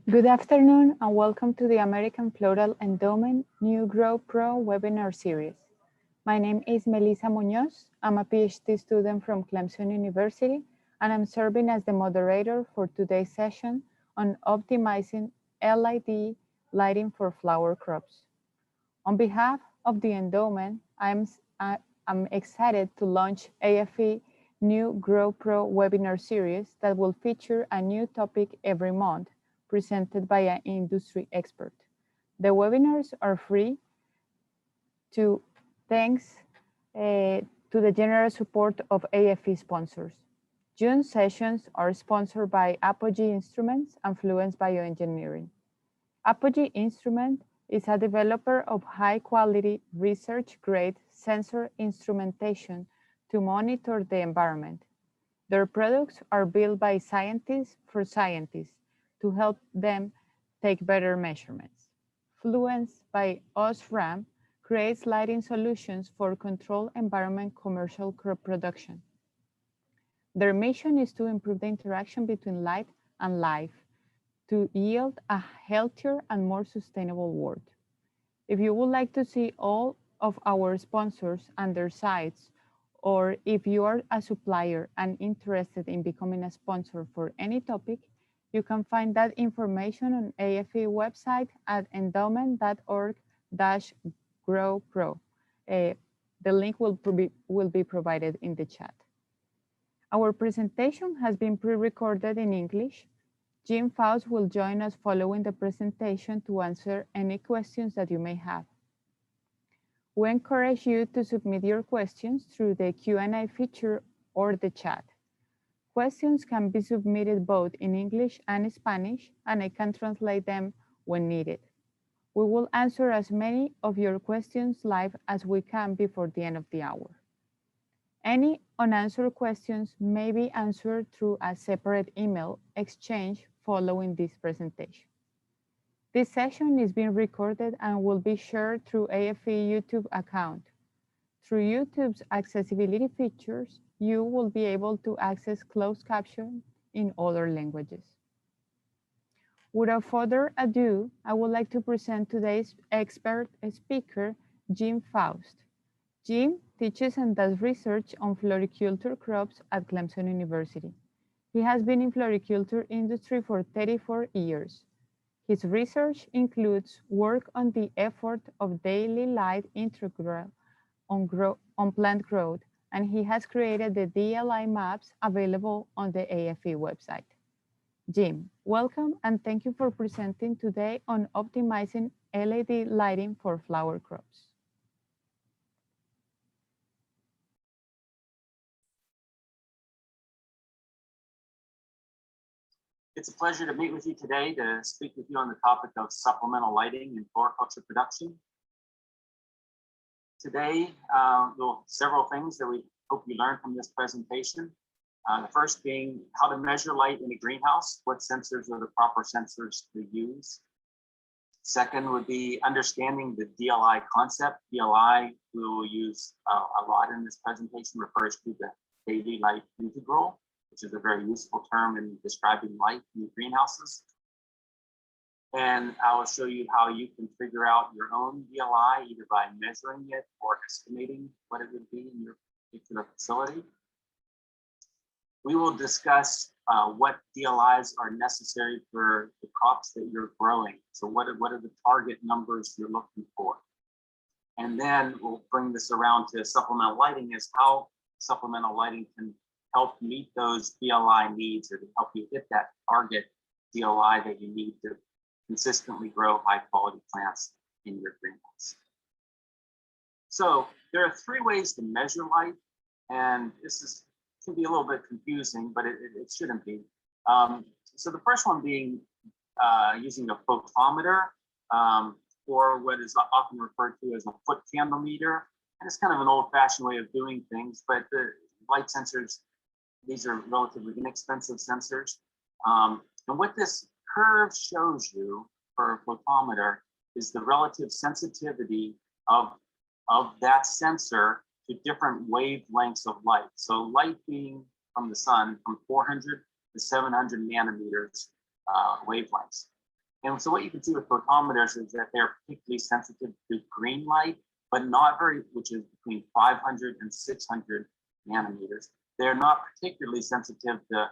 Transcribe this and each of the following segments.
Good afternoon and welcome to the American Floral Endowment New Grow Pro webinar series. My name is Melissa Munoz. I'm a PhD student from Clemson University and I'm serving as the moderator for today's session on optimizing LED lighting for flower crops. On behalf of the endowment, I'm excited to launch AFE New Grow Pro webinar series that will feature a new topic every month presented by an industry expert. The webinars are free thanks to the generous support of AFE sponsors. June sessions are sponsored by Apogee Instruments and Fluence Bioengineering. Apogee Instrument is a developer of high-quality research-grade sensor instrumentation to monitor the environment. Their products are built by scientists for scientists to help them take better measurements. Fluence by OSRAM creates lighting solutions for controlled environment commercial crop production. Their mission is to improve the interaction between light and life to yield a healthier and more sustainable world. If you would like to see all of our sponsors and their sites, or if you are a supplier and interested in becoming a sponsor for any topic, you can find that information on AFE website at endowment.org/growpro. The link will be provided in the chat. Our presentation has been pre-recorded in English. Jim Faust will join us following the presentation to answer any questions that you may have. We encourage you to submit your questions through the Q&A feature or the chat. Questions can be submitted both in English and Spanish, and I can translate them when needed. We will answer as many of your questions live as we can before the end of the hour. Any unanswered questions may be answered through a separate email exchange following this presentation. This session is being recorded and will be shared through AFE YouTube account. Through YouTube's accessibility features, you will be able to access closed caption in other languages. Without further ado, I would like to present today's expert speaker, Jim Faust. Jim teaches and does research on floriculture crops at Clemson University. He has been in floriculture industry for 34 years. His research includes work on the effort of daily light integral on plant growth, and he has created the DLI maps available on the AFE website. Jim, welcome and thank you for presenting today on optimizing LED lighting for flower crops. It's a pleasure to meet with you today to speak with you on the topic of supplemental lighting in floriculture production. Today, several things that we hope you learn from this presentation. The first being how to measure light in a greenhouse, what sensors are the proper sensors to use. Second would be understanding the DLI concept. DLI we will use a lot in this presentation, refers to the daily light integral, which is a very useful term in describing light in greenhouses. And I will show you how you can figure out your own DLI, either by measuring it or estimating what it would be in your particular facility. We will discuss what DLIs are necessary for the crops that you're growing. So what are the target numbers you're looking for? And then we'll bring this around to supplemental lighting, is how supplemental lighting can help meet those DLI needs, or to help you hit that target DLI that you need to consistently grow high quality plants in your greenhouse. So there are three ways to measure light, and this can be a little bit confusing, but it shouldn't be. So the first one being using a photometer, or what is often referred to as a foot candle meter. And it's kind of an old-fashioned way of doing things, but the light sensors, these are relatively inexpensive sensors. And what this curve shows you for a photometer is the relative sensitivity of that sensor to different wavelengths of light. So light being from the sun from 400 to 700 nanometers wavelengths. And so what you can see with photometers is that they're particularly sensitive to green light, but not very, which is between 500 and 600 nanometers. They're not particularly sensitive to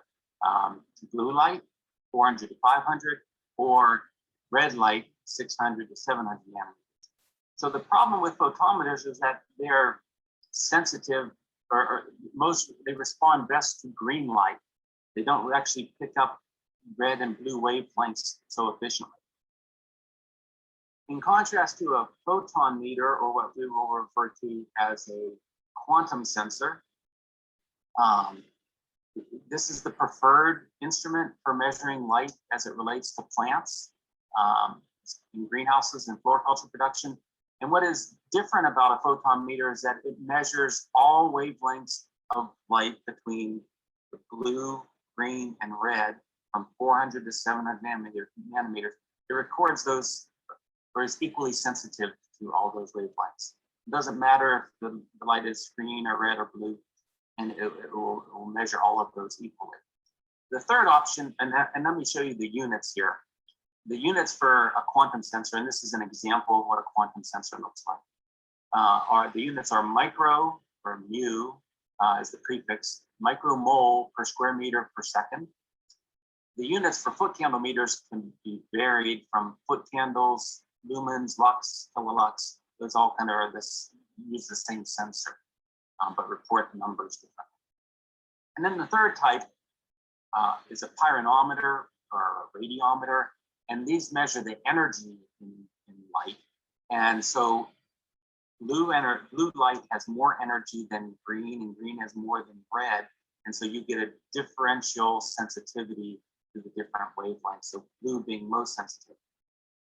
blue light, 400 to 500, or red light, 600 to 700 nanometers. So the problem with photometers is that they're sensitive, or they respond best to green light. They don't actually pick up red and blue wavelengths so efficiently. In contrast to a photon meter, or what we will refer to as a quantum sensor, this is the preferred instrument for measuring light as it relates to plants in greenhouses and floriculture production. And what is different about a photon meter is that it measures all wavelengths of light between the blue, green, and red from 400 to 700 nanometers. It records those, or is equally sensitive to all those wavelengths. It doesn't matter if the light is green or red or blue, and it will measure all of those equally. The third option, and let me show you the units here. The units for a quantum sensor, and this is an example of what a quantum sensor looks like. The units are micro, or mu, is the prefix, micromole per square meter per second. The units for foot candle meters can be varied from foot candles, lumens, lux, kilolux. Those all kind of are use the same sensor, but report the numbers differently. And then the third type is a pyranometer or a radiometer, and these measure the energy in light. And so blue light has more energy than green, and green has more than red. And so you get a differential sensitivity to the different wavelengths, so blue being most sensitive.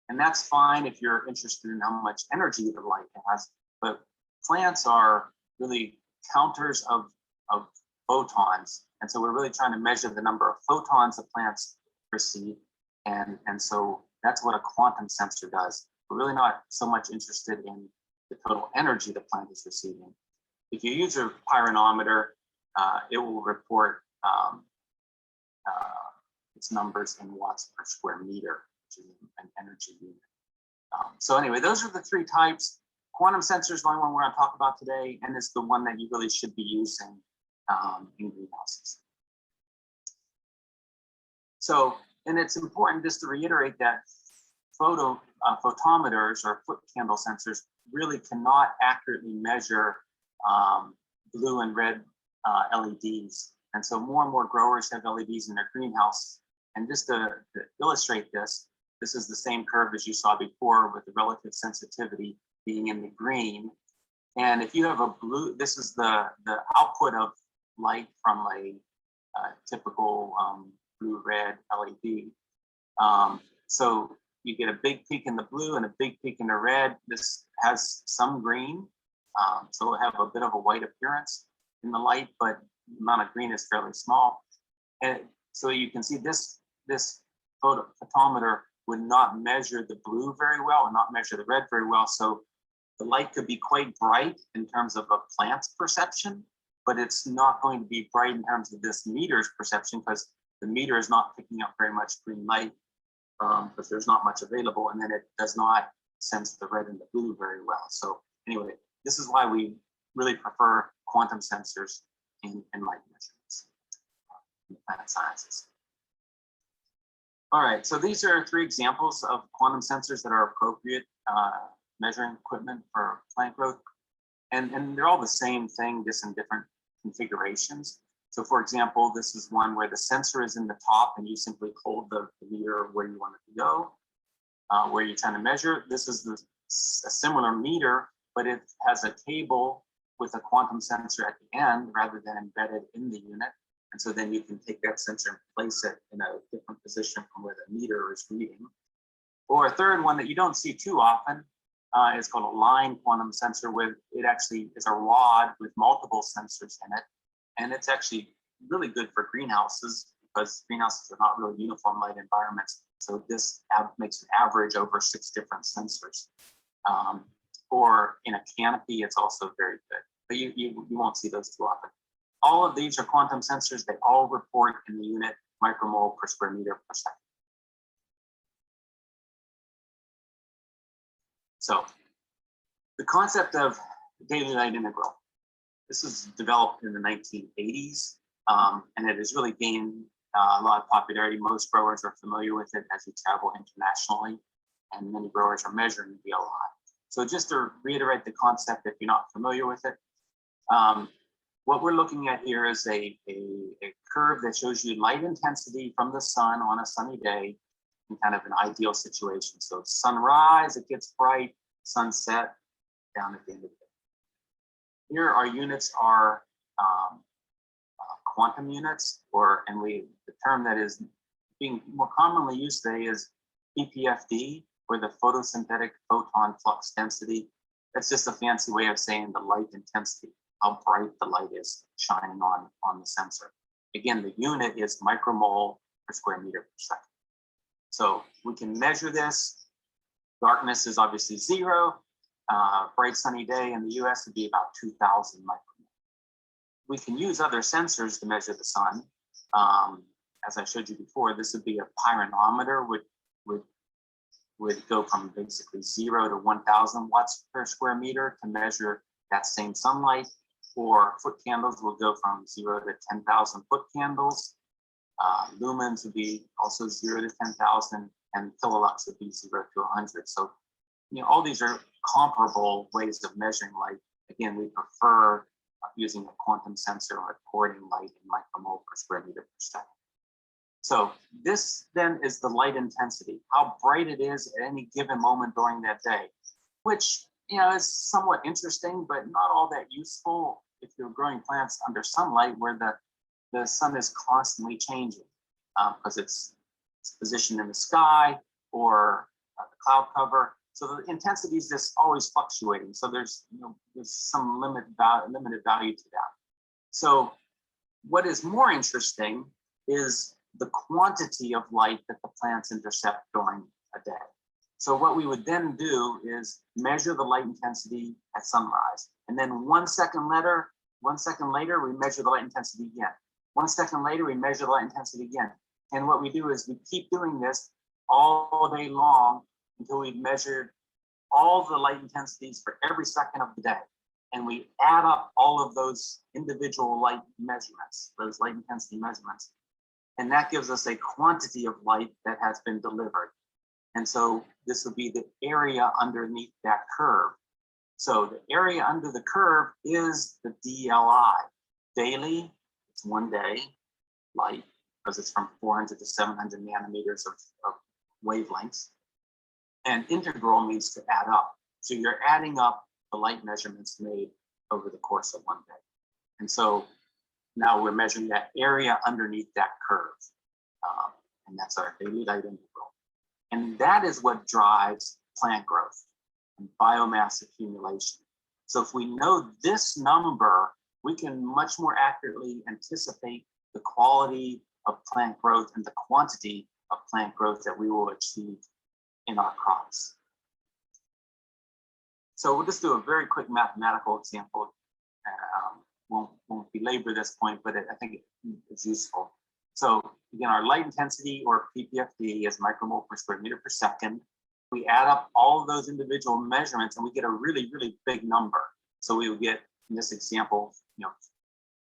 And that's fine if you're interested in how much energy the light has, but plants are really counters of photons. And so we're really trying to measure the number of photons the plants receive. And so that's what a quantum sensor does. We're really not so much interested in the total energy the plant is receiving. If you use a pyranometer, it will report its numbers in watts per square meter, which is an energy unit. So anyway, those are the three types. Quantum sensor is the only one we're going to talk about today, and it's the one that you really should be using in greenhouses. So, and it's important just to reiterate that photometers or foot candle sensors really cannot accurately measure blue and red LEDs. And so more and more growers have LEDs in their greenhouse. And just to illustrate this, this is the same curve as you saw before with the relative sensitivity being in the green. And if you have a blue, this is the output of light from a typical blue-red LED. So you get a big peak in the blue and a big peak in the red. This has some green, so it'll have a bit of a white appearance in the light, but the amount of green is fairly small. And so you can see this photometer would not measure the blue very well and not measure the red very well. So the light could be quite bright in terms of a plant's perception, but it's not going to be bright in terms of this meter's perception, because the meter is not picking up very much green light because there's not much available, and then it does not sense the red and the blue very well. So anyway, this is why we really prefer quantum sensors in light measurements in plant sciences. All right, so these are 3 examples of quantum sensors that are appropriate measuring equipment for plant growth. And they're all the same thing, just in different configurations. So for example, this is one where the sensor is in the top and you simply hold the meter where you want it to go, where you're trying to measure. This is a similar meter, but it has a cable with a quantum sensor at the end rather than embedded in the unit. And so then you can take that sensor and place it in a different position from where the meter is reading. Or a third one that you don't see too often is called a line quantum sensor, where it actually is a rod with multiple sensors in it. And it's actually really good for greenhouses, because greenhouses are not really uniform light environments. So this makes an average over 6 different sensors. Or in a canopy, it's also very good. But you won't see those too often. All of these are quantum sensors. They all report in the unit micromole per square meter per second. So the concept of daily light integral, this was developed in the 1980s, and it has really gained a lot of popularity. Most growers are familiar with it as we travel internationally, and many growers are measuring DLI. So just to reiterate the concept, if you're not familiar with it, what we're looking at here is a curve that shows you light intensity from the sun on a sunny day in kind of an ideal situation. So sunrise, it gets bright, sunset, down at the end of the day. Here our units are quantum units, the term that is being more commonly used today is ppfd, or the photosynthetic photon flux density. That's just a fancy way of saying the light intensity, how bright the light is shining on the sensor. Again, the unit is micromole per square meter per second. So we can measure this. Darkness is obviously 0. Bright sunny day in the US would be about 2,000 micromole. We can use other sensors to measure the sun. As I showed you before, this would be a pyranometer, would go from basically 0 to 1,000 watts per square meter to measure that same sunlight. Or foot candles will go from 0 to 10,000 foot candles. Lumens would be also 0 to 10,000, and kilolux would be 0 to 100. So, all these are comparable ways of measuring light. Again, we prefer using a quantum sensor or recording light in micromole per square meter per second. So this then is the light intensity, how bright it is at any given moment during that day, which is somewhat interesting, but not all that useful if you're growing plants under sunlight where the sun is constantly changing because it's positioned in the sky or the cloud cover. So the intensity is just always fluctuating. So there's some limited value to that. So what is more interesting is the quantity of light that the plants intercept during a day. So what we would then do is measure the light intensity at sunrise. And then 1 second later, we measure the light intensity again. 1 second later, we measure the light intensity again. And what we do is we keep doing this all day long until we've measured all the light intensities for every second of the day. And we add up all of those individual light measurements, those light intensity measurements. And that gives us a quantity of light that has been delivered. And so this would be the area underneath that curve. So the area under the curve is the DLI. Daily, it's 1 day light, because it's from 400 to 700 nanometers of wavelengths. And integral means to add up. So you're adding up the light measurements made over the course of 1 day. And so now we're measuring that area underneath that curve. And that's our daily light integral. And that is what drives plant growth and biomass accumulation. So if we know this number, we can much more accurately anticipate the quality of plant growth and the quantity of plant growth that we will achieve in our crops. So we'll just do a very quick mathematical example. Won't belabor this point, but I think it's useful. So again, our light intensity, or ppfd, is micromole per square meter per second. We add up all of those individual measurements and we get a really, really big number. So we would get, in this example,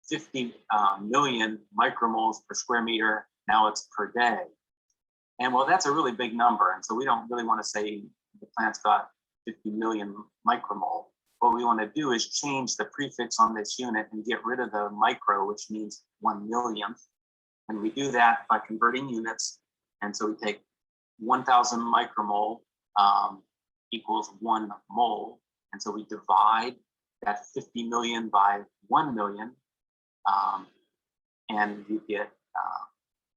50 million micromoles per square meter. Now it's per day. And well, that's a really big number. And so we don't really want to say the plant's got 50 million micromole. What we want to do is change the prefix on this unit and get rid of the micro, which means 1 millionth. And we do that by converting units. And so we take 1,000 micromole equals 1 mole. And so we divide that 50 million by 1 million. And you get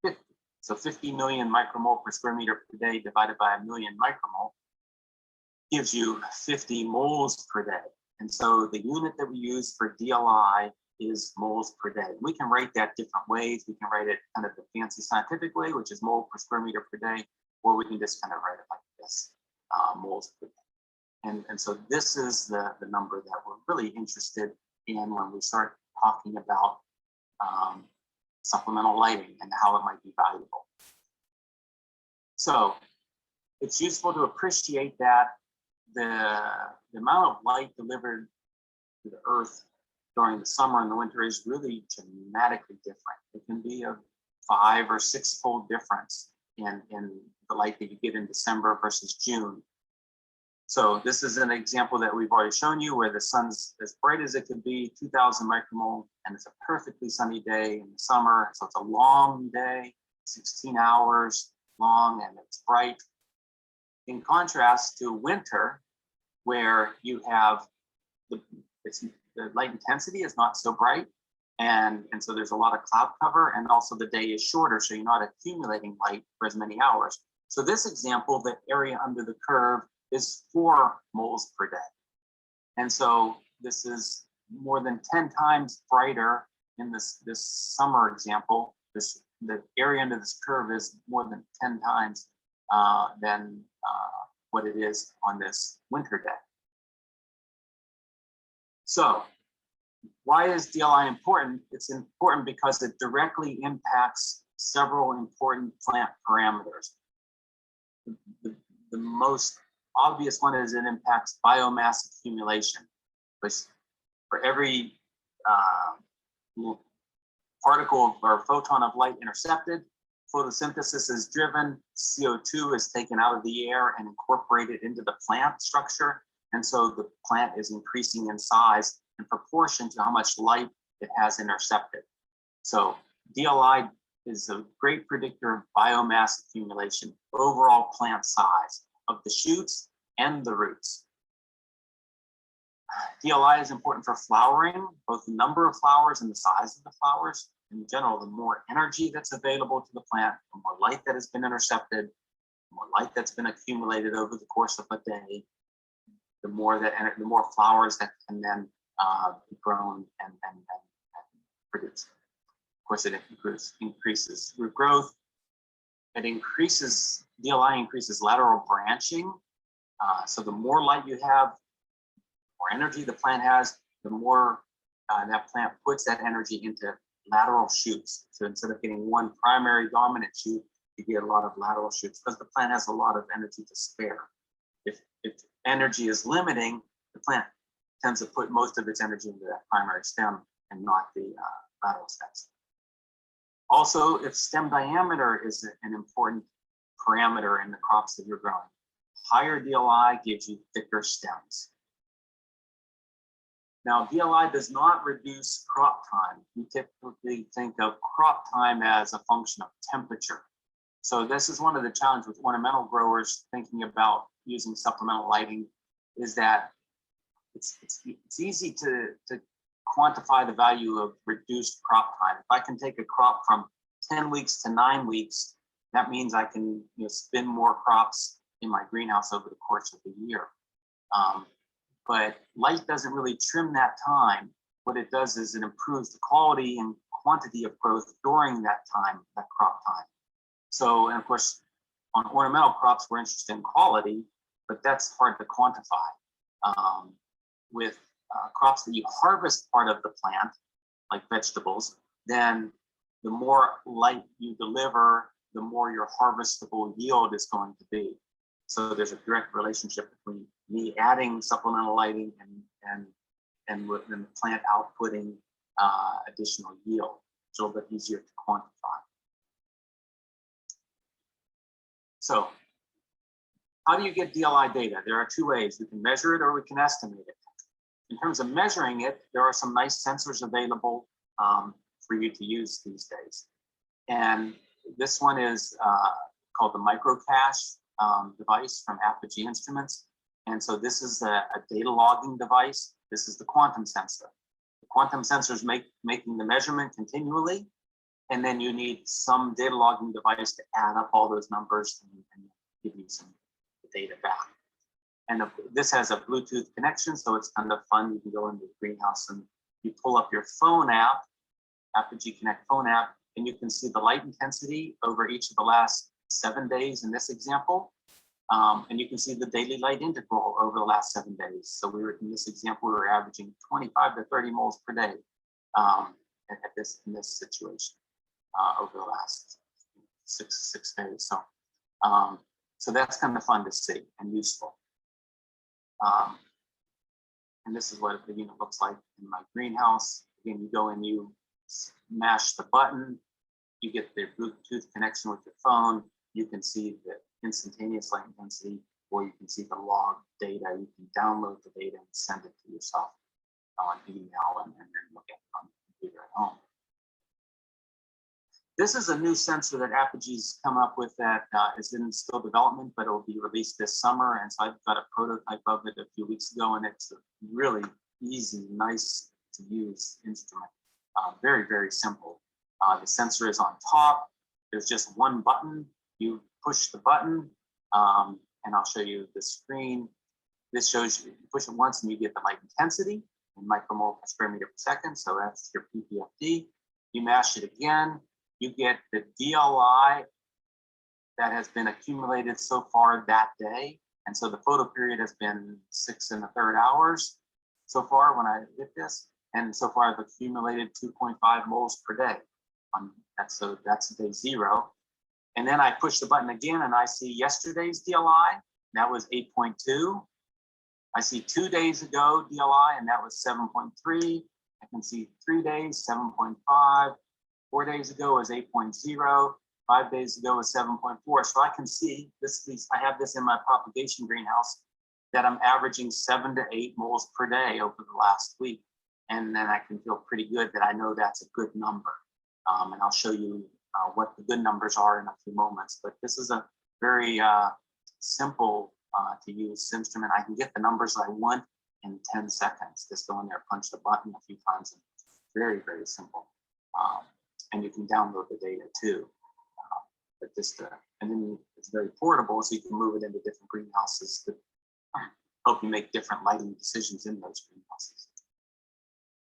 50. So 50 million micromole per square meter per day divided by 1 million micromole gives you 50 moles per day. And so the unit that we use for DLI is moles per day. We can write that different ways. We can write it kind of the fancy scientific way, which is mole per square meter per day, or we can just kind of write it like this, moles per day. And so this is the number that we're really interested in when we start talking about supplemental lighting and how it might be valuable. So it's useful to appreciate that the amount of light delivered to the Earth during the summer and the winter is really dramatically different. It can be a 5 or 6-fold difference in the light that you get in December versus June. So this is an example that we've already shown you where the sun's as bright as it could be, 2000 micromole, and it's a perfectly sunny day in the summer. So it's a long day, 16 hours long, and it's bright. In contrast to winter, where you have the light intensity is not so bright, and so there's a lot of cloud cover, and also the day is shorter, so you're not accumulating light for as many hours. So this example, the area under the curve is 4 moles per day. And so this is more than 10 times brighter in this summer example. The area under this curve is more than 10 times than what it is on this winter day. So why is DLI important? It's important because it directly impacts several important plant parameters. The most obvious one is it impacts biomass accumulation, which for every particle or photon of light intercepted, photosynthesis is driven, CO2 is taken out of the air and incorporated into the plant structure. And so the plant is increasing in size in proportion to how much light it has intercepted. So DLI is a great predictor of biomass accumulation, overall plant size of the shoots and the roots. DLI is important for flowering, both the number of flowers and the size of the flowers. In general, the more energy that's available to the plant, the more light that has been intercepted, the more light that's been accumulated over the course of a day, the more flowers that can then be grown and produce. Of course, it increases root growth. DLI increases lateral branching. So the more light you have, the more energy the plant has, the more that plant puts that energy into lateral shoots. So instead of getting one primary dominant shoot, you get a lot of lateral shoots because the plant has a lot of energy to spare. If energy is limiting, the plant tends to put most of its energy into that primary stem and not the lateral stems. Also, if stem diameter is an important parameter in the crops that you're growing, higher DLI gives you thicker stems. Now, DLI does not reduce crop time. We typically think of crop time as a function of temperature. So this is one of the challenges with ornamental growers thinking about using supplemental lighting, is that it's easy to quantify the value of reduced crop time. If I can take a crop from 10 weeks to 9 weeks, that means I can spin more crops in my greenhouse over the course of the year. But light doesn't really trim that time. What it does is it improves the quality and quantity of growth during that time, that crop time. So, and of course, on ornamental crops, we're interested in quality, but that's hard to quantify. With crops that you harvest part of the plant, like vegetables, then the more light you deliver, the more your harvestable yield is going to be. So there's a direct relationship between me adding supplemental lighting and the plant outputting additional yield. It's a little bit easier to quantify. So how do you get DLI data? There are 2 ways. We can measure it or we can estimate it. In terms of measuring it, there are some nice sensors available for you to use these days. And this one is called the microcache device from Apogee Instruments. And so this is a data logging device. This is the quantum sensor. The quantum sensor is making the measurement continually. And then you need some data logging device to add up all those numbers and give you some data back. And this has a Bluetooth connection, so it's kind of fun. You can go into the greenhouse and you pull up your phone app, Apogee Connect phone app, and you can see the light intensity over each of the last 7 days in this example. And you can see the daily light integral over the last 7 days. So in this example, we were averaging 25 to 30 moles per day in this situation over the last six days. So that's kind of fun to see and useful. And this is what the unit looks like in my greenhouse. Again, you go and you mash the button, you get the Bluetooth connection with your phone. You can see the instantaneous light intensity, or you can see the log data. You can download the data and send it to yourself on email and then look at it on the computer at home. This is a new sensor that Apogee's come up with that is in still development, but it will be released this summer. And so I've got a prototype of it a few weeks ago, and it's a really easy, nice to use instrument. Very, very simple. The sensor is on top. There's just one button. You push the button, and I'll show you the screen. This shows you push it once and you get the light intensity in micromole per square meter per second. So that's your PPFD. You mash it again, you get the DLI that has been accumulated so far that day. And so the photo period has been 6 1/3 hours so far when I did this. And so far I've accumulated 2.5 moles per day. That's day 0. And then I push the button again and I see yesterday's DLI, that was 8.2. I see 2 days ago DLI, and that was 7.3. I can see 3 days, 7.5. 4 days ago was 8.0. 5 days ago was 7.4. So I can see I have this in my propagation greenhouse that I'm averaging 7 to 8 moles per day over the last week. And then I can feel pretty good that I know that's a good number. And I'll show you what the good numbers are in a few moments. But this is a very simple to use instrument. I can get the numbers I want in 10 seconds. Just go in there, punch the button a few times, and very, very simple. And you can download the data too. But and then it's very portable, so you can move it into different greenhouses to help you make different lighting decisions in those greenhouses.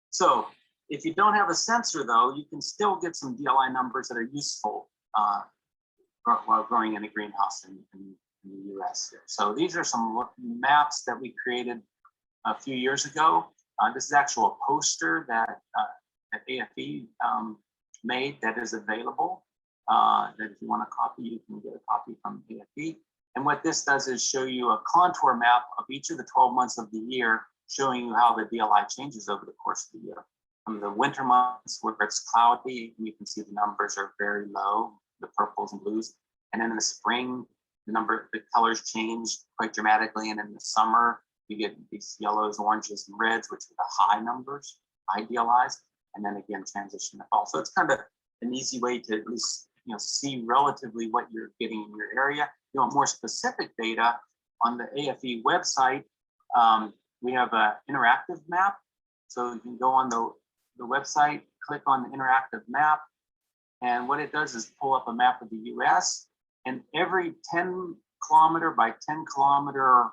So if you don't have a sensor, though, you can still get some DLI numbers that are useful while growing in a greenhouse in the US here. So these are some maps that we created a few years ago. This is actually a poster that AFE made that is available. That if you want a copy, you can get a copy from AFE. And what this does is show you a contour map of each of the 12 months of the year, showing you how the DLI changes over the course of the year. From the winter months where it's cloudy, you can see the numbers are very low, the purples and blues. And then in the spring, the colors change quite dramatically. And in the summer, you get these yellows, oranges, and reds, which are the high numbers, high DLIs. And then again, transition to fall. So it's kind of an easy way to at least see relatively what you're getting in your area. You want more specific data on the AFE website. We have an interactive map. So you can go on the website, click on the interactive map. And what it does is pull up a map of the US. And every 10 kilometer by 10 kilometer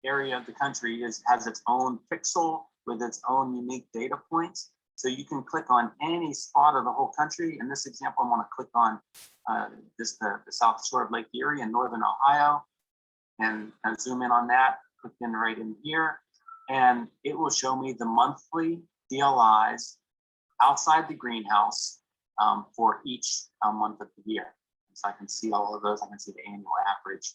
area of the country has its own pixel with its own unique data points. So you can click on any spot of the whole country. In this example, I want to click on the South Shore of Lake Erie in Northern Ohio, and zoom in on that, click in right in here, and it will show me the monthly DLIs outside the greenhouse for each month of the year. So I can see all of those. I can see the annual average.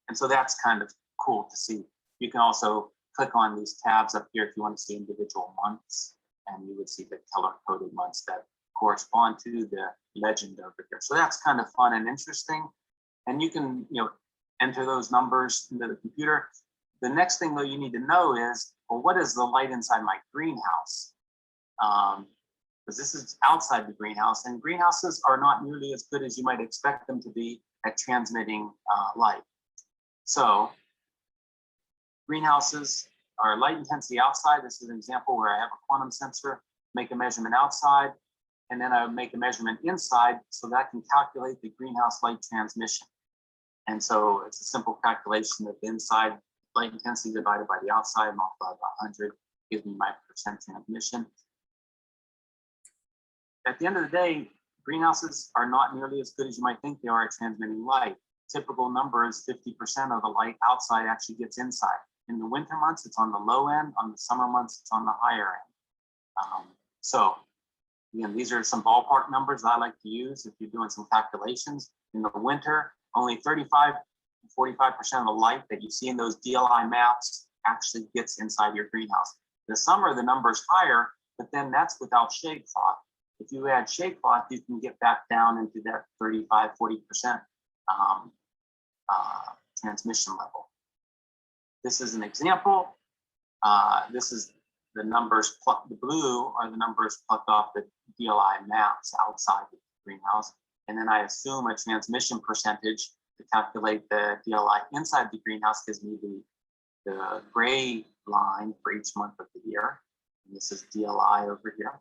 And so that's kind of cool to see. You can also click on these tabs up here if you want to see individual months, and you would see the color-coded months that correspond to the legend over here. So that's kind of fun and interesting. And you can, enter those numbers into the computer. The next thing though you need to know is, well, what is the light inside my greenhouse? Because this is outside the greenhouse, and greenhouses are not nearly as good as you might expect them to be at transmitting light. So greenhouses are light intensity outside. This is an example where I have a quantum sensor, make a measurement outside, and then I would make a measurement inside so that I can calculate the greenhouse light transmission. And so it's a simple calculation of the inside light intensity divided by the outside, multiplied by 100, gives me my percent transmission. At the end of the day, greenhouses are not nearly as good as you might think they are at transmitting light. Typical number is 50% of the light outside actually gets inside. In the winter months, it's on the low end. On the summer months, it's on the higher end. So again, these are some ballpark numbers that I like to use if you're doing some calculations. In the winter, only 35% 45% of the light that you see in those DLI maps actually gets inside your greenhouse. In the summer, the number is higher, but then that's without shade cloth. If you add shade cloth, you can get back down into that 35, 40% transmission level. This is an example. This is the numbers, the blue are the numbers plucked off the DLI maps outside the greenhouse. And then I assume a transmission percentage to calculate the DLI inside the greenhouse gives me the gray line for each month of the year. And this is DLI over here.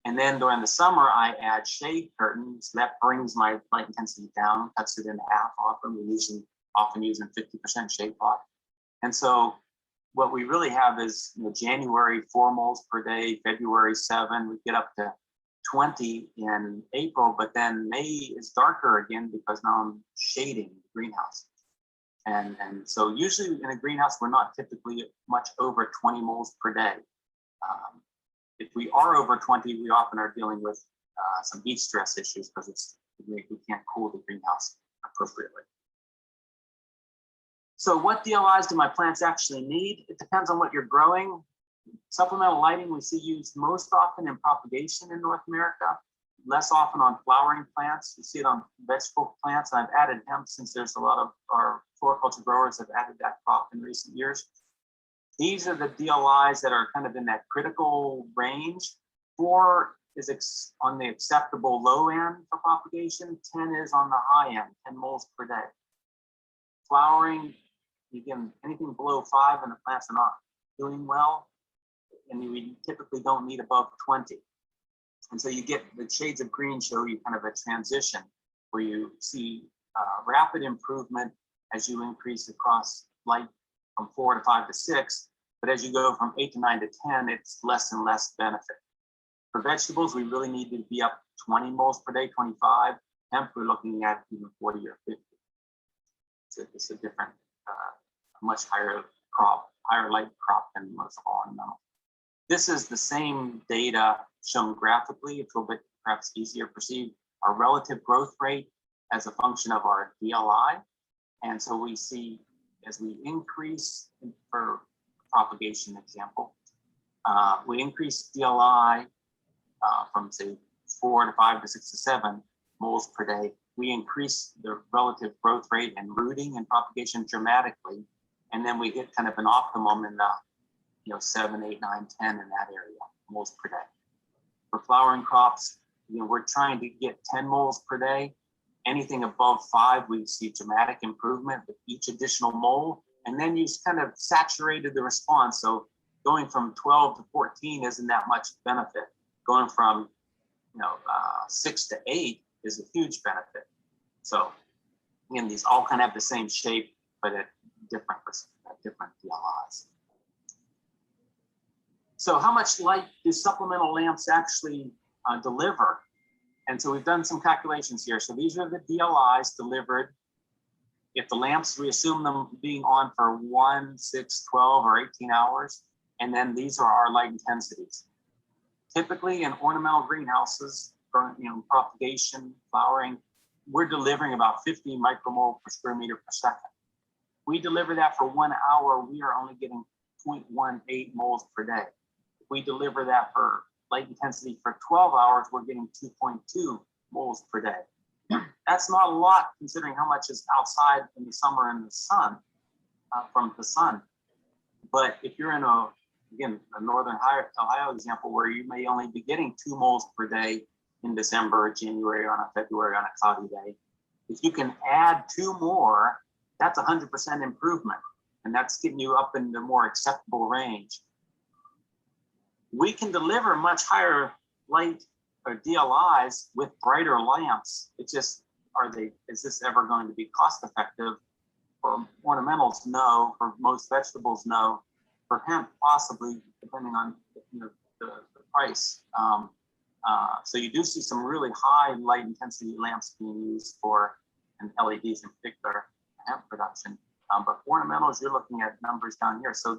And then during the summer, I add shade curtains. That brings my light intensity down, cuts it in half often. We're often using 50% shade cloth. And so what we really have is, January 4 moles per day, February 7, we get up to 20 in April, but then May is darker again because now I'm shading the greenhouse. And so usually in a greenhouse, we're not typically much over 20 moles per day. If we are over 20, we often are dealing with some heat stress issues because we can't cool the greenhouse appropriately. So what DLIs do my plants actually need? It depends on what you're growing. Supplemental lighting we see used most often in propagation in North America, less often on flowering plants. You see it on vegetable plants. I've added hemp since there's a lot of our floriculture growers have added that crop in recent years. These are the DLIs that are kind of in that critical range. 4 is on the acceptable low end for propagation. 10 is on the high end, 10 moles per day. Flowering, again, anything below 5 and the plants are not doing well, and we typically don't need above 20. And so you get the shades of green show you kind of a transition where you see rapid improvement as you increase across light from 4 to 5 to 6. But as you go from 8 to 9 to 10, it's less and less benefit. For vegetables, we really need to be up 20 moles per day, 25. Hemp, we're looking at even 40 or 50. It's a different, much higher crop, higher light crop than most of all ornamental. This is the same data shown graphically. It's a little bit perhaps easier to perceive our relative growth rate as a function of our DLI. And so we see as we increase for propagation example, we increase DLI from say 4 to 5 to 6 to 7 moles per day. We increase the relative growth rate and rooting and propagation dramatically. And then we get kind of an optimum in the 7, 8, 9, 10 in that area, moles per day. For flowering crops, we're trying to get 10 moles per day. Anything above 5, we see dramatic improvement with each additional mole. And then you kind of saturated the response. So going from 12 to 14 isn't that much benefit. Going from 6 to 8 is a huge benefit. So again, these all kind of have the same shape, but at different DLIs. So how much light do supplemental lamps actually deliver? And so we've done some calculations here. So these are the DLIs delivered. If the lamps, we assume them being on for 1, 6, 12, or 18 hours, and then these are our light intensities. Typically in ornamental greenhouses, for propagation, flowering, we're delivering about 50 micromole per square meter per second. We deliver that for 1 hour, we are only getting 0.18 moles per day. If we deliver that for light intensity for 12 hours, we're getting 2.2 moles per day. That's not a lot considering how much is outside in the summer in the sun, from the sun. But if you're in a northern Ohio example where you may only be getting 2 moles per day in December or January on a February on a cloudy day, if you can add 2 more, that's 100% improvement. And that's getting you up in the more acceptable range. We can deliver much higher light or DLIs with brighter lamps. It's just, is this ever going to be cost effective? For ornamentals, no. For most vegetables, no. For hemp, possibly, depending on the price. So you do see some really high light intensity lamps being used for, and LEDs in particular, hemp production. But for ornamentals, you're looking at numbers down here. So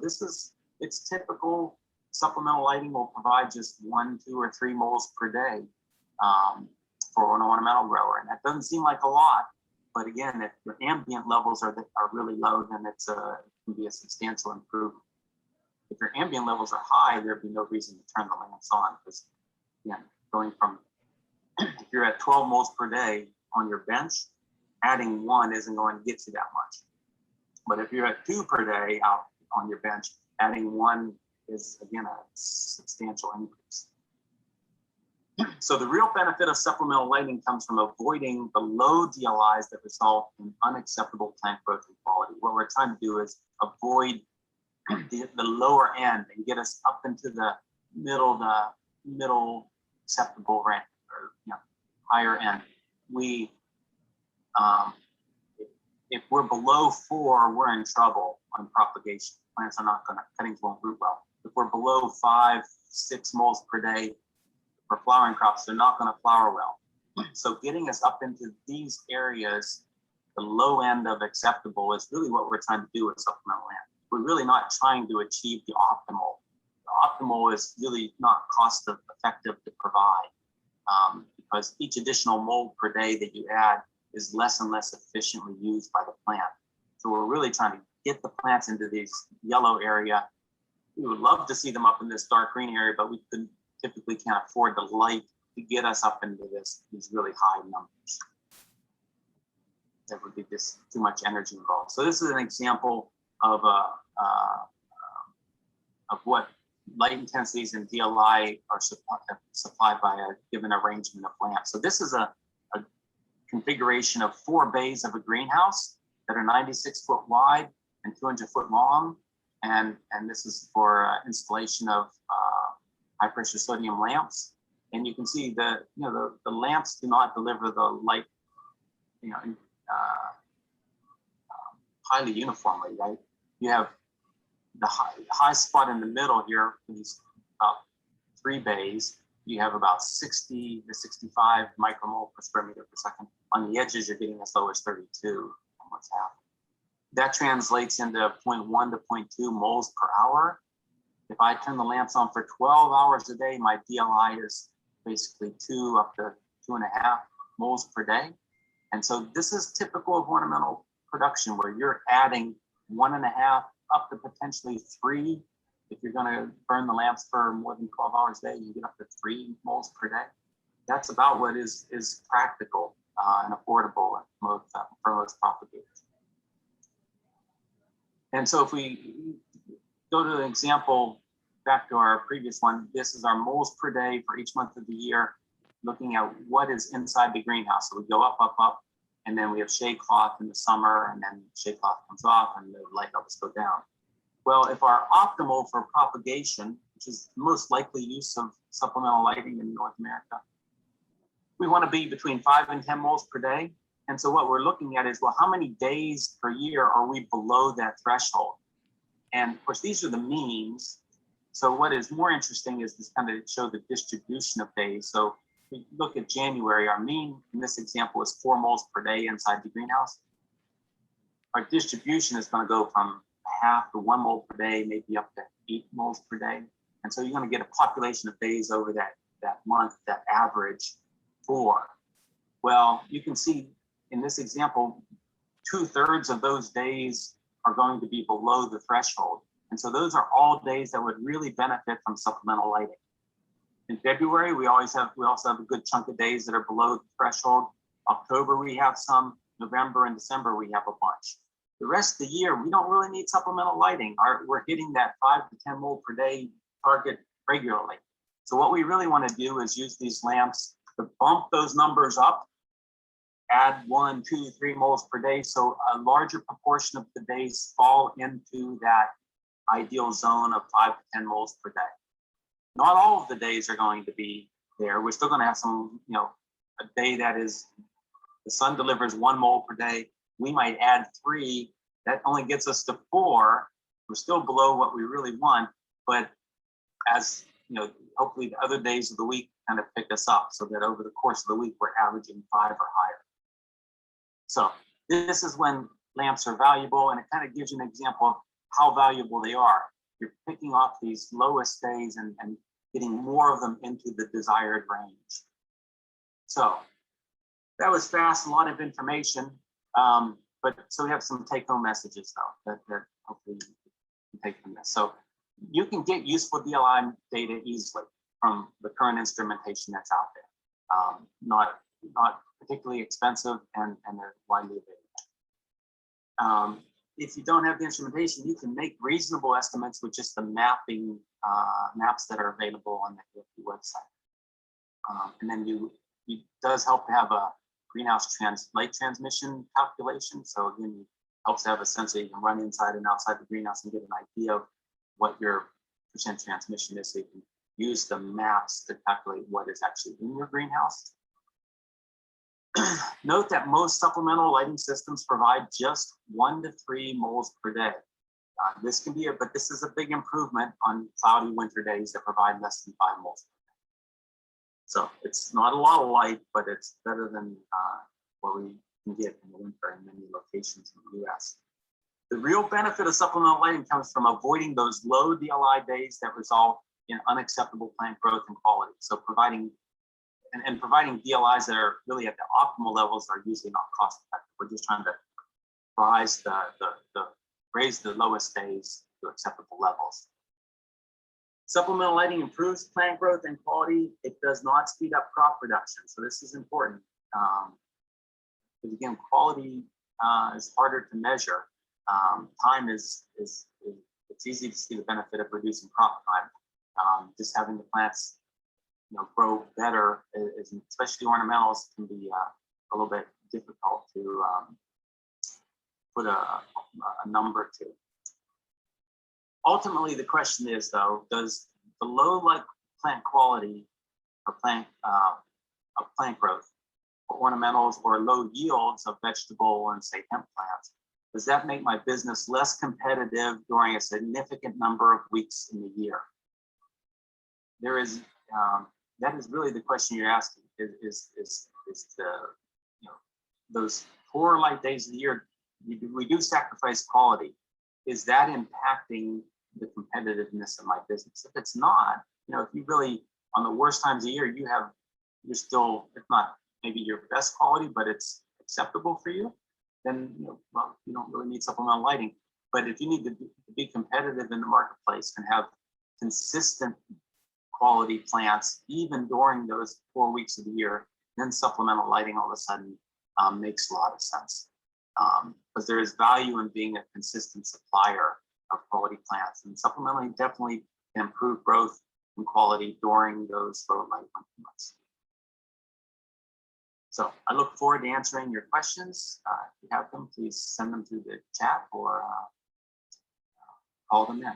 it's typical. Supplemental lighting will provide just 1, 2, or 3 moles per day for an ornamental grower. And that doesn't seem like a lot, But again, if your ambient levels are really low, then it can be a substantial improvement. If your ambient levels are high, there'd be no reason to turn the lamps on, because again, going from, if you're at 12 moles per day on your bench, adding 1 isn't going to get you that much. But if you're at 2 per day out on your bench, adding 1 is again a substantial increase. So the real benefit of supplemental lighting comes from avoiding the low DLIs that result in unacceptable plant growth and quality. What we're trying to do is avoid the lower end and get us up into the middle acceptable range, or higher end. We if we're below 4, we're in trouble on propagation. Plants are not going to, cuttings won't root well. If we're below 5, 6 moles per day for flowering crops, they're not going to flower well. So getting us up into these areas, the low end of acceptable, is really what we're trying to do with supplemental land. We're really not trying to achieve the optimal. The optimal is really not cost effective to provide, because each additional mold per day that you add is less and less efficiently used by the plant. So we're really trying to get the plants into this yellow area. We would love to see them up in this dark green area, but we typically can't afford the light to get us up into these really high numbers. That would be just too much energy involved. So this is an example of what light intensities and DLI are supplied by a given arrangement of lamps. So this is a configuration of 4 bays of a greenhouse that are 96 foot wide and 200 foot long. And this is for installation of high pressure sodium lamps. And you can see the lamps do not deliver the light, highly uniformly, right? You have the high spot in the middle here, is about 3 bays. You have about 60 to 65 micromole per square meter per second. On the edges, you're getting as low as 32, almost half. That translates into 0.1 to 0.2 moles per hour. If I turn the lamps on for 12 hours a day, my DLI is basically 2 up to 2.5 moles per day. And so this is typical of ornamental production, where you're adding 1.5 up to potentially 3. If you're going to burn the lamps for more than 12 hours a day, you get up to 3 moles per day. That's about what is practical and affordable for most propagators. And so if we go to an example, back to our previous one, this is our moles per day for each month of the year, looking at what is inside the greenhouse. So we go up, up, up, and then we have shade cloth in the summer, and then shade cloth comes off and the light levels go down. Well, if our optimal for propagation, which is the most likely use of supplemental lighting in North America, we want to be between 5 and 10 moles per day. And so what we're looking at is, well, how many days per year are we below that threshold? And of course, these are the means. So what is more interesting is this kind of show the distribution of days. So we look at January, our mean in this example is 4 moles per day inside the greenhouse. Our distribution is going to go from 0.5 to 1 mole per day, maybe up to 8 moles per day. And so you're going to get a population of days over that month, that average 4. Well, you can see in this example, 2/3 of those days are going to be below the threshold. And so those are all days that would really benefit from supplemental lighting. In February, we also have a good chunk of days that are below the threshold. October, we have some. November and December, we have a bunch. The rest of the year, we don't really need supplemental lighting. We're hitting that 5 to 10 mole per day target regularly. So what we really want to do is use these lamps to bump those numbers up, add 1, 2, 3 moles per day. So a larger proportion of the days fall into that ideal zone of 5 to 10 moles per day. Not all of the days are going to be there. We're still going to have some, a day that is, the sun delivers 1 mole per day. We might add 3. That only gets us to 4. We're still below what we really want, but as hopefully the other days of the week kind of pick us up, so that over the course of the week we're averaging 5 or higher. So this is when lamps are valuable, and it kind of gives you an example of how valuable they are. You're picking off these lowest days and getting more of them into the desired range. So that was fast, a lot of information. But so we have some take-home messages though that hopefully you can take from this. So you can get useful DLI data easily from the current instrumentation that's out there. Not particularly expensive, and they're widely available. If you don't have the instrumentation, you can make reasonable estimates with just the mapping maps that are available on the DFE website. And then it does help to have a greenhouse light transmission calculation. So again, it helps to have a sense that you can run inside and outside the greenhouse and get an idea of what your percent transmission is, so you can use the maps to calculate what is actually in your greenhouse. Note that most supplemental lighting systems provide just 1 to 3 moles per day. This can be but this is a big improvement on cloudy winter days that provide less than 5 moles per day. So it's not a lot of light, but it's better than what we can get in the winter in many locations in the US. The real benefit of supplemental lighting comes from avoiding those low DLI days that result in unacceptable plant growth and quality. So providing DLIs that are really at the optimal levels are usually not cost effective. We're just trying to raise the lowest days to acceptable levels. Supplemental lighting improves plant growth and quality. It does not speed up crop production. So this is important. Because again, quality is harder to measure. Time is it's easy to see the benefit of reducing crop time. Just having the plants grow better, especially ornamentals, can be a little bit difficult to put a number to. Ultimately, the question is though, does the low light plant quality or plant growth for ornamentals or low yields of vegetable and say hemp plants, does that make my business less competitive during a significant number of weeks in the year? There is that is really the question you're asking. Is the those poor light days of the year, we do sacrifice quality. Is that impacting the competitiveness of my business? If it's not, if you really on the worst times of the year you're still, if not maybe your best quality, but it's acceptable for you, then well, you don't really need supplemental lighting. But if you need to be competitive in the marketplace and have consistent quality plants even during those 4 weeks of the year, then supplemental lighting all of a sudden makes a lot of sense, because there is value in being a consistent supplier of quality plants, and supplemental definitely can improve growth and quality during those low light months. So I look forward to answering your questions. If you have them, please send them through the chat or call them in.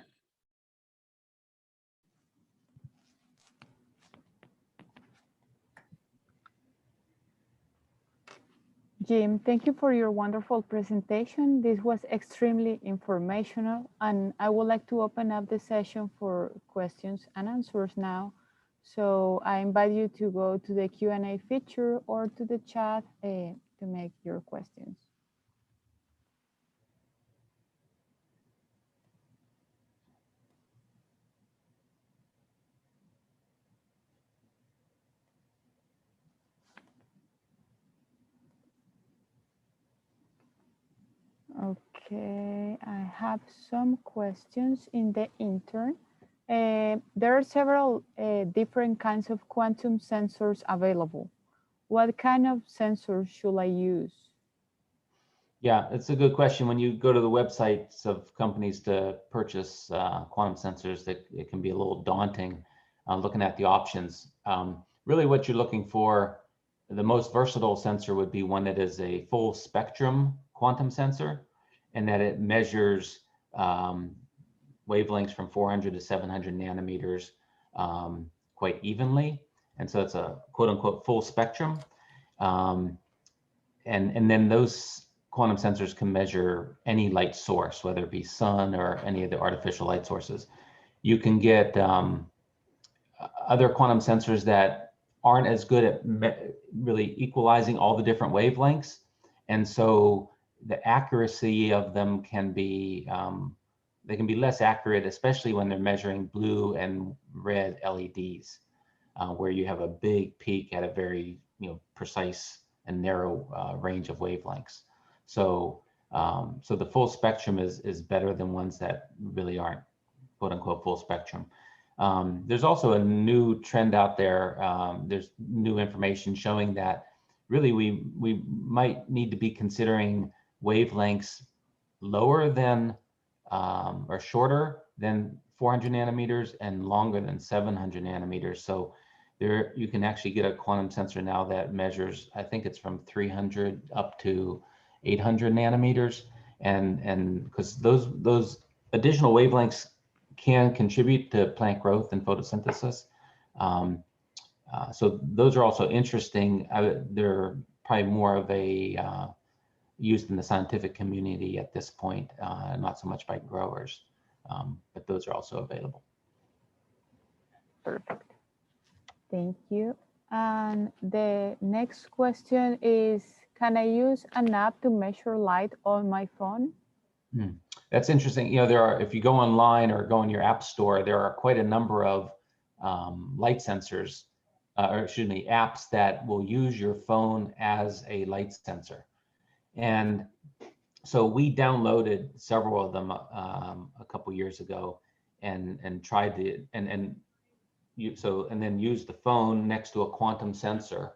Jim, thank you for your wonderful presentation. This was extremely informational, and I would like to open up the session for questions and answers now. So I invite you to go to the Q&A feature or to the chat to make your questions. Okay, I have some questions in the intern. There are several different kinds of quantum sensors available. What kind of sensors should I use? Yeah, it's a good question. When you go to the websites of companies to purchase quantum sensors, that it can be a little daunting looking at the options. Really what you're looking for, the most versatile sensor would be one that is a full spectrum quantum sensor, and that it measures wavelengths from 400 to 700 nanometers quite evenly. And so it's a quote unquote full spectrum. And then those quantum sensors can measure any light source, whether it be sun or any of the artificial light sources. You can get other quantum sensors that aren't as good at really equalizing all the different wavelengths. And so the accuracy of them can be, they can be less accurate, especially when they're measuring blue and red LEDs, where you have a big peak at a very precise and narrow range of wavelengths. So, so the full spectrum is better than ones that really aren't quote unquote full spectrum. There's also a new trend out there. There's new information showing that really we might need to be considering wavelengths lower than or shorter than 400 nanometers and longer than 700 nanometers. So there you can actually get a quantum sensor now that measures, I think it's from 300 up to 800 nanometers. And because those additional wavelengths can contribute to plant growth and photosynthesis. So those are also interesting. They're probably more of a used in the scientific community at this point, not so much by growers, but those are also available. Perfect. Thank you. And the next question is, can I use an app to measure light on my phone? That's interesting. You know, there are, if you go online or go in your app store, there are quite a number of light sensors, or excuse me, apps that will use your phone as a light sensor. And so we downloaded several of them a couple years ago and tried to, and then used the phone next to a quantum sensor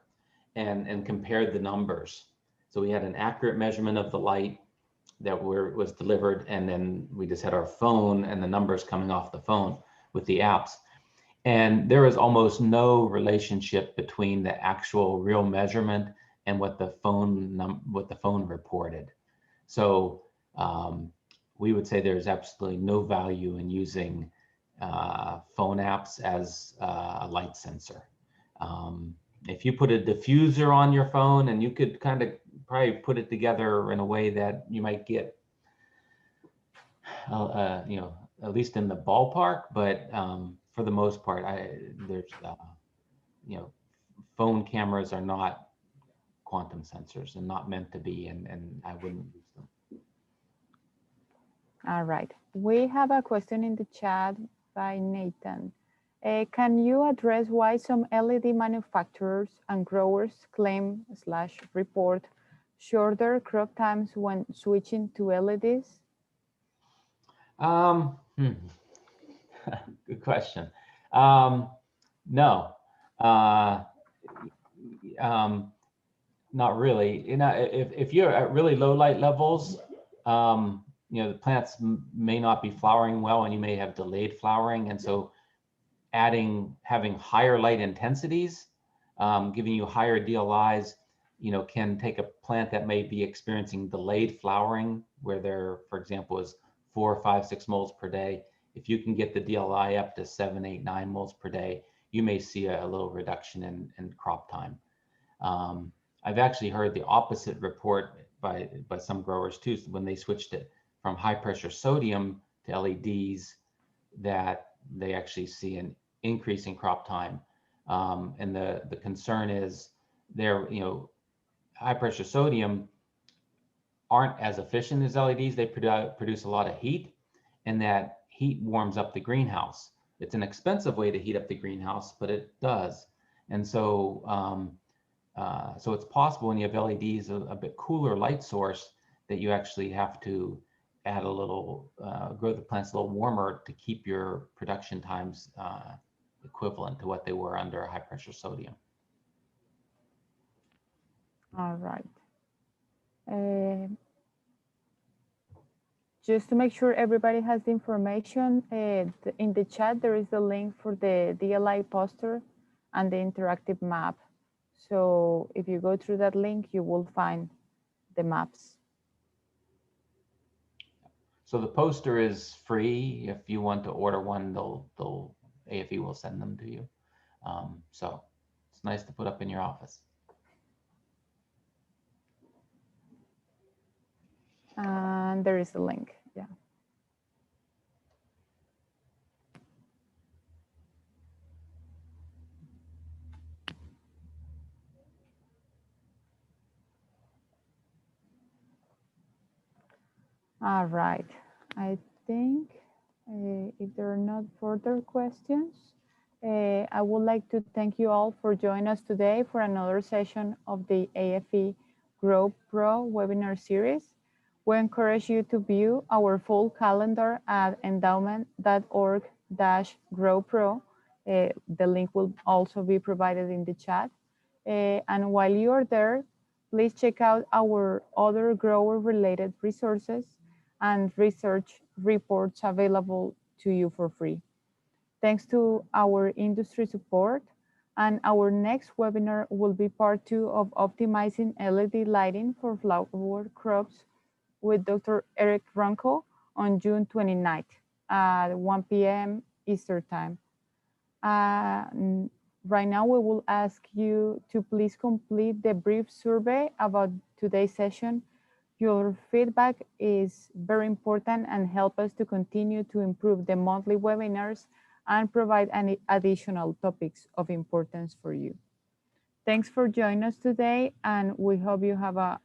and compared the numbers. So we had an accurate measurement of the light that was delivered, and then we just had our phone and the numbers coming off the phone with the apps. And there is almost no relationship between the actual real measurement and what the phone reported. So we would say there's absolutely no value in using phone apps as a light sensor. If you put a diffuser on your phone, and you could kind of probably put it together in a way that you might get, you know, at least in the ballpark, but for the most part, there's, you know, phone cameras are not quantum sensors and not meant to be, and I wouldn't use them. All right. We have a question in the chat by Nathan. Can you address why some LED manufacturers and growers claim / report shorter crop times when switching to LEDs? Good question. No, not really. You know, if you're at really low light levels, you know, the plants may not be flowering well, and you may have delayed flowering. And so having higher light intensities, giving you higher DLIs, you know, can take a plant that may be experiencing delayed flowering, where there, for example, is 4, 5, 6 moles per day. If you can get the DLI up to 7, 8, 9 moles per day, you may see a little reduction in crop time. I've actually heard the opposite report by some growers too, when they switched it from high pressure sodium to LEDs, that they actually see an increase in crop time. And the concern is you know, high pressure sodium aren't as efficient as LEDs. They produce a lot of heat, and that heat warms up the greenhouse. It's an expensive way to heat up the greenhouse, but it does. And so, so it's possible when you have LEDs, a bit cooler light source, that you actually have to add a little, grow the plants a little warmer to keep your production times equivalent to what they were under high pressure sodium. All right. Just to make sure everybody has the information, in the chat, there is the link for the DLI poster and the interactive map. So if you go through that link, you will find the maps. So the poster is free. If you want to order one, AFE will send them to you. So it's nice to put up in your office. And there is a link, yeah. All right, I think if there are not further questions, I would like to thank you all for joining us today for another session of the AFE Grow Pro webinar series. We encourage you to view our full calendar at endowment.org/growpro. The link will also be provided in the chat. And while you are there, please check out our other grower-related resources and research reports available to you for free. Thanks to our industry support, and our next webinar will be part 2 of optimizing LED lighting for flower crops with Dr. Eric Runco on June 29th at 1 p.m. Eastern Time. Right now, we will ask you to please complete the brief survey about today's session. Your feedback is very important and help us to continue to improve the monthly webinars and provide any additional topics of importance for you. Thanks for joining us today, and we hope you have a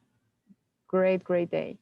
great day.